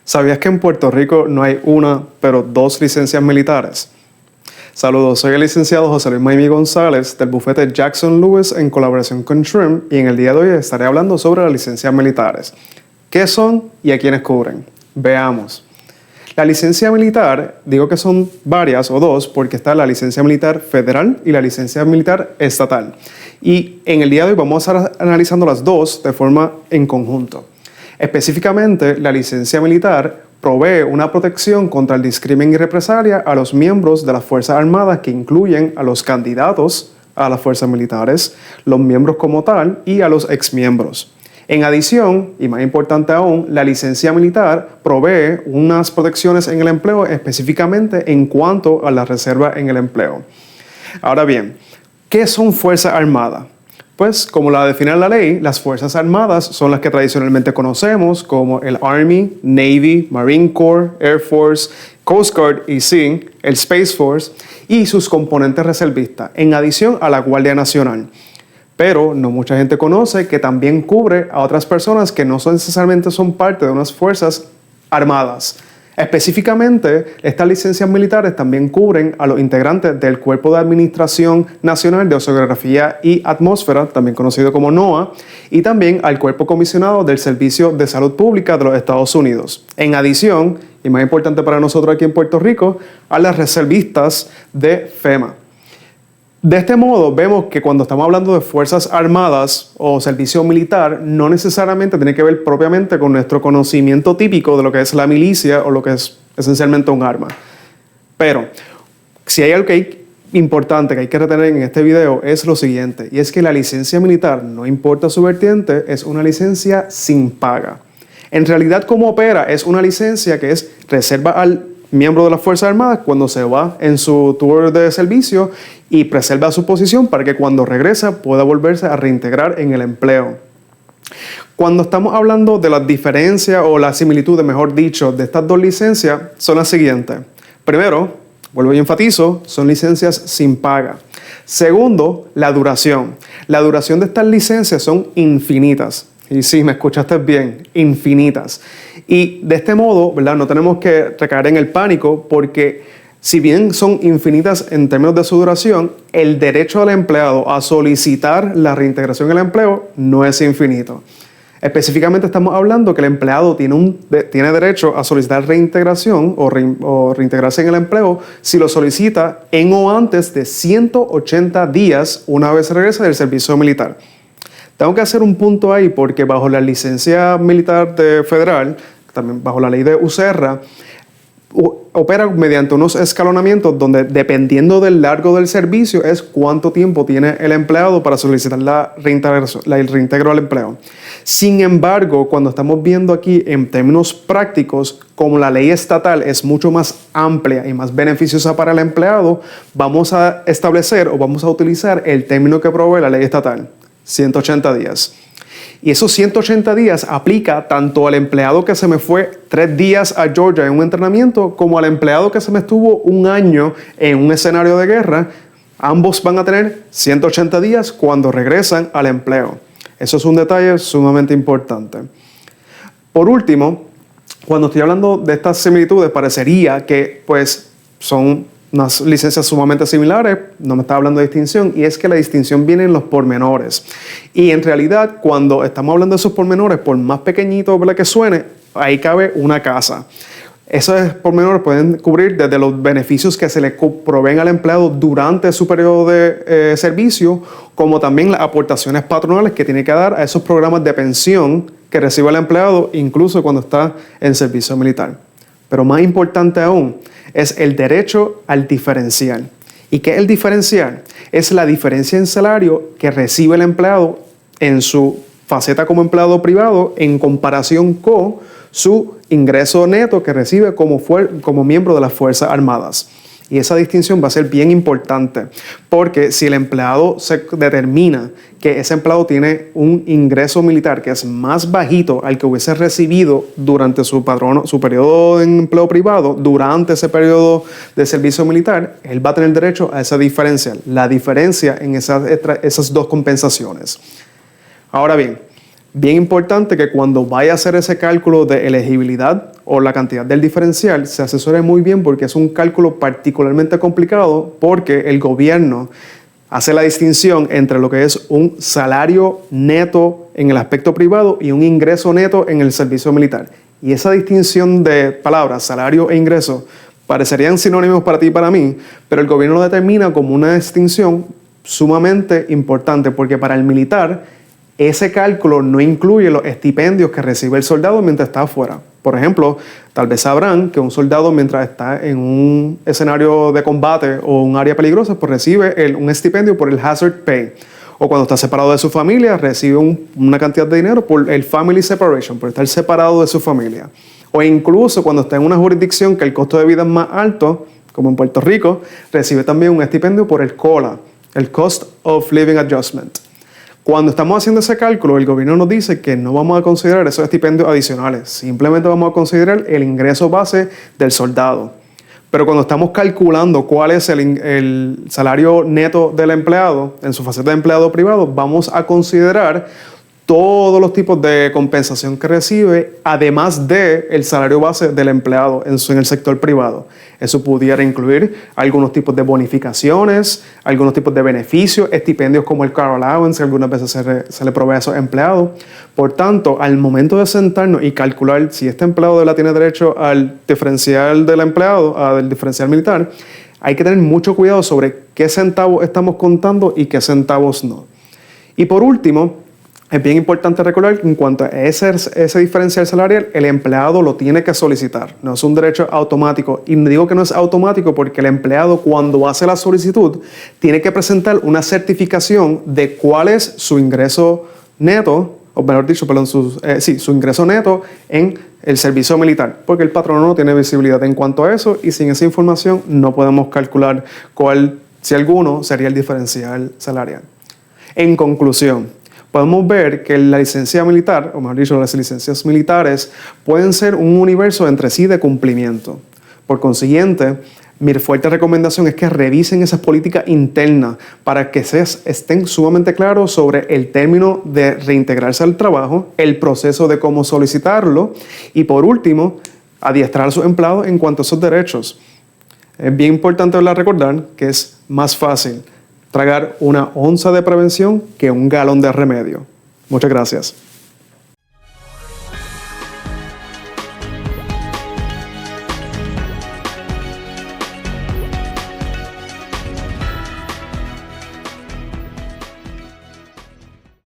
¿Sabías que en Puerto Rico no hay una, pero dos licencias militares? Saludos, soy el licenciado José Luis Maimí González del bufete Jackson Lewis en colaboración con TRIM y en el día de hoy estaré hablando sobre las licencias militares. ¿Qué son y a quiénes cubren? Veamos. La licencia militar, digo que son varias o dos porque está la licencia militar federal y la licencia militar estatal. Y en el día de hoy vamos a estar analizando las dos de forma en conjunto. Específicamente, la licencia militar provee una protección contra el discrimen y represalia a los miembros de las Fuerzas Armadas que incluyen a los candidatos a las fuerzas militares, los miembros como tal y a los exmiembros. En adición, y más importante aún, la licencia militar provee unas protecciones en el empleo específicamente en cuanto a la reserva en el empleo. Ahora bien, ¿qué son Fuerzas Armadas? Pues, como la define la ley, las Fuerzas Armadas son las que tradicionalmente conocemos como el Army, Navy, Marine Corps, Air Force, Coast Guard y sí, el Space Force y sus componentes reservistas, en adición a la Guardia Nacional. Pero no mucha gente conoce que también cubre a otras personas que no necesariamente son parte de unas Fuerzas Armadas. Específicamente, estas licencias militares también cubren a los integrantes del Cuerpo de Administración Nacional de Oceanografía y Atmósfera, también conocido como NOAA, y también al Cuerpo Comisionado del Servicio de Salud Pública de los Estados Unidos. En adición, y más importante para nosotros aquí en Puerto Rico, a las reservistas de FEMA. De este modo, vemos que cuando estamos hablando de Fuerzas Armadas o servicio militar, no necesariamente tiene que ver propiamente con nuestro conocimiento típico de lo que es la milicia o lo que es esencialmente un arma. Pero, si hay algo importante que hay que retener en este video es lo siguiente, y es que la licencia militar, no importa su vertiente, es una licencia sin paga. En realidad, ¿cómo opera? Es una licencia que es reserva al miembro de las Fuerzas Armadas cuando se va en su tour de servicio y preserva su posición para que cuando regresa pueda volverse a reintegrar en el empleo. Cuando estamos hablando de las diferencias o las similitudes, mejor dicho, de estas dos licencias, son las siguientes. Primero, vuelvo y enfatizo, son licencias sin paga. Segundo, la duración. La duración de estas licencias son infinitas. Y sí, me escuchaste bien, infinitas. Y de este modo, ¿verdad? No tenemos que recaer en el pánico porque si bien son infinitas en términos de su duración, el derecho del empleado a solicitar la reintegración en el empleo no es infinito. Específicamente estamos hablando que el empleado tiene derecho a solicitar reintegración o reintegrarse en el empleo si lo solicita en o antes de 180 días una vez regrese del servicio militar. Tengo que hacer un punto ahí porque bajo la licencia militar federal, también bajo la ley de USERRA, opera mediante unos escalonamientos donde dependiendo del largo del servicio es cuánto tiempo tiene el empleado para solicitar el reintegro al empleo. Sin embargo, cuando estamos viendo aquí en términos prácticos, como la ley estatal es mucho más amplia y más beneficiosa para el empleado, vamos a establecer o vamos a utilizar el término que provee la ley estatal. 180 días. Y esos 180 días aplica tanto al empleado que se me fue 3 días a Georgia en un entrenamiento como al empleado que se me estuvo un año en un escenario de guerra. Ambos van a tener 180 días cuando regresan al empleo. Eso es un detalle sumamente importante. Por último, cuando estoy hablando de estas similitudes, parecería que pues son unas licencias sumamente similares, no me está hablando de distinción, y es que la distinción viene en los pormenores. Y en realidad, cuando estamos hablando de esos pormenores, por más pequeñito que suene, ahí cabe una casa. Esos pormenores pueden cubrir desde los beneficios que se le proveen al empleado durante su periodo de servicio, como también las aportaciones patronales que tiene que dar a esos programas de pensión que recibe el empleado, incluso cuando está en servicio militar. Pero más importante aún, es el derecho al diferencial. ¿Y qué es el diferencial? Es la diferencia en salario que recibe el empleado en su faceta como empleado privado en comparación con su ingreso neto que recibe como miembro de las Fuerzas Armadas. Y esa distinción va a ser bien importante porque si el empleado se determina que ese empleado tiene un ingreso militar que es más bajito al que hubiese recibido durante su periodo en empleo privado, durante ese periodo de servicio militar, él va a tener derecho a esa diferencia, la diferencia en esas dos compensaciones. Ahora bien, bien importante que cuando vaya a hacer ese cálculo de elegibilidad o la cantidad del diferencial se asesore muy bien porque es un cálculo particularmente complicado porque el gobierno hace la distinción entre lo que es un salario neto en el aspecto privado y un ingreso neto en el servicio militar. Y esa distinción de palabras, salario e ingreso, parecerían sinónimos para ti y para mí, pero el gobierno lo determina como una distinción sumamente importante porque para el militar ese cálculo no incluye los estipendios que recibe el soldado mientras está afuera. Por ejemplo, tal vez sabrán que un soldado mientras está en un escenario de combate o un área peligrosa, pues recibe un estipendio por el hazard pay. O cuando está separado de su familia, recibe una cantidad de dinero por el family separation, por estar separado de su familia. O incluso cuando está en una jurisdicción que el costo de vida es más alto, como en Puerto Rico, recibe también un estipendio por el COLA, el Cost of Living Adjustment. Cuando estamos haciendo ese cálculo, el gobierno nos dice que no vamos a considerar esos estipendios adicionales, simplemente vamos a considerar el ingreso base del soldado. Pero cuando estamos calculando cuál es el salario neto del empleado en su faceta de empleado privado, vamos a considerar todos los tipos de compensación que recibe, además del salario base del empleado en el sector privado. Eso pudiera incluir algunos tipos de bonificaciones, algunos tipos de beneficios, estipendios como el car allowance, algunas veces se le provee a esos empleados. Por tanto, al momento de sentarnos y calcular si este empleado de la tiene derecho al diferencial del empleado, al diferencial militar, hay que tener mucho cuidado sobre qué centavos estamos contando y qué centavos no. Y por último, es bien importante recordar que en cuanto a ese diferencial salarial, el empleado lo tiene que solicitar. No es un derecho automático. Y digo que no es automático porque el empleado, cuando hace la solicitud, tiene que presentar una certificación de cuál es su ingreso neto, o mejor dicho, perdón, su ingreso neto en el servicio militar. Porque el patrono no tiene visibilidad en cuanto a eso y sin esa información no podemos calcular cuál, si alguno, sería el diferencial salarial. En conclusión, podemos ver que la licencia militar, o mejor dicho, las licencias militares, pueden ser un universo entre sí de cumplimiento. Por consiguiente, mi fuerte recomendación es que revisen esas políticas internas para que estén sumamente claros sobre el término de reintegrarse al trabajo, el proceso de cómo solicitarlo y, por último, adiestrar a sus empleados en cuanto a esos derechos. Es bien importante recordar que es más fácil tragar una onza de prevención que un galón de remedio. Muchas gracias.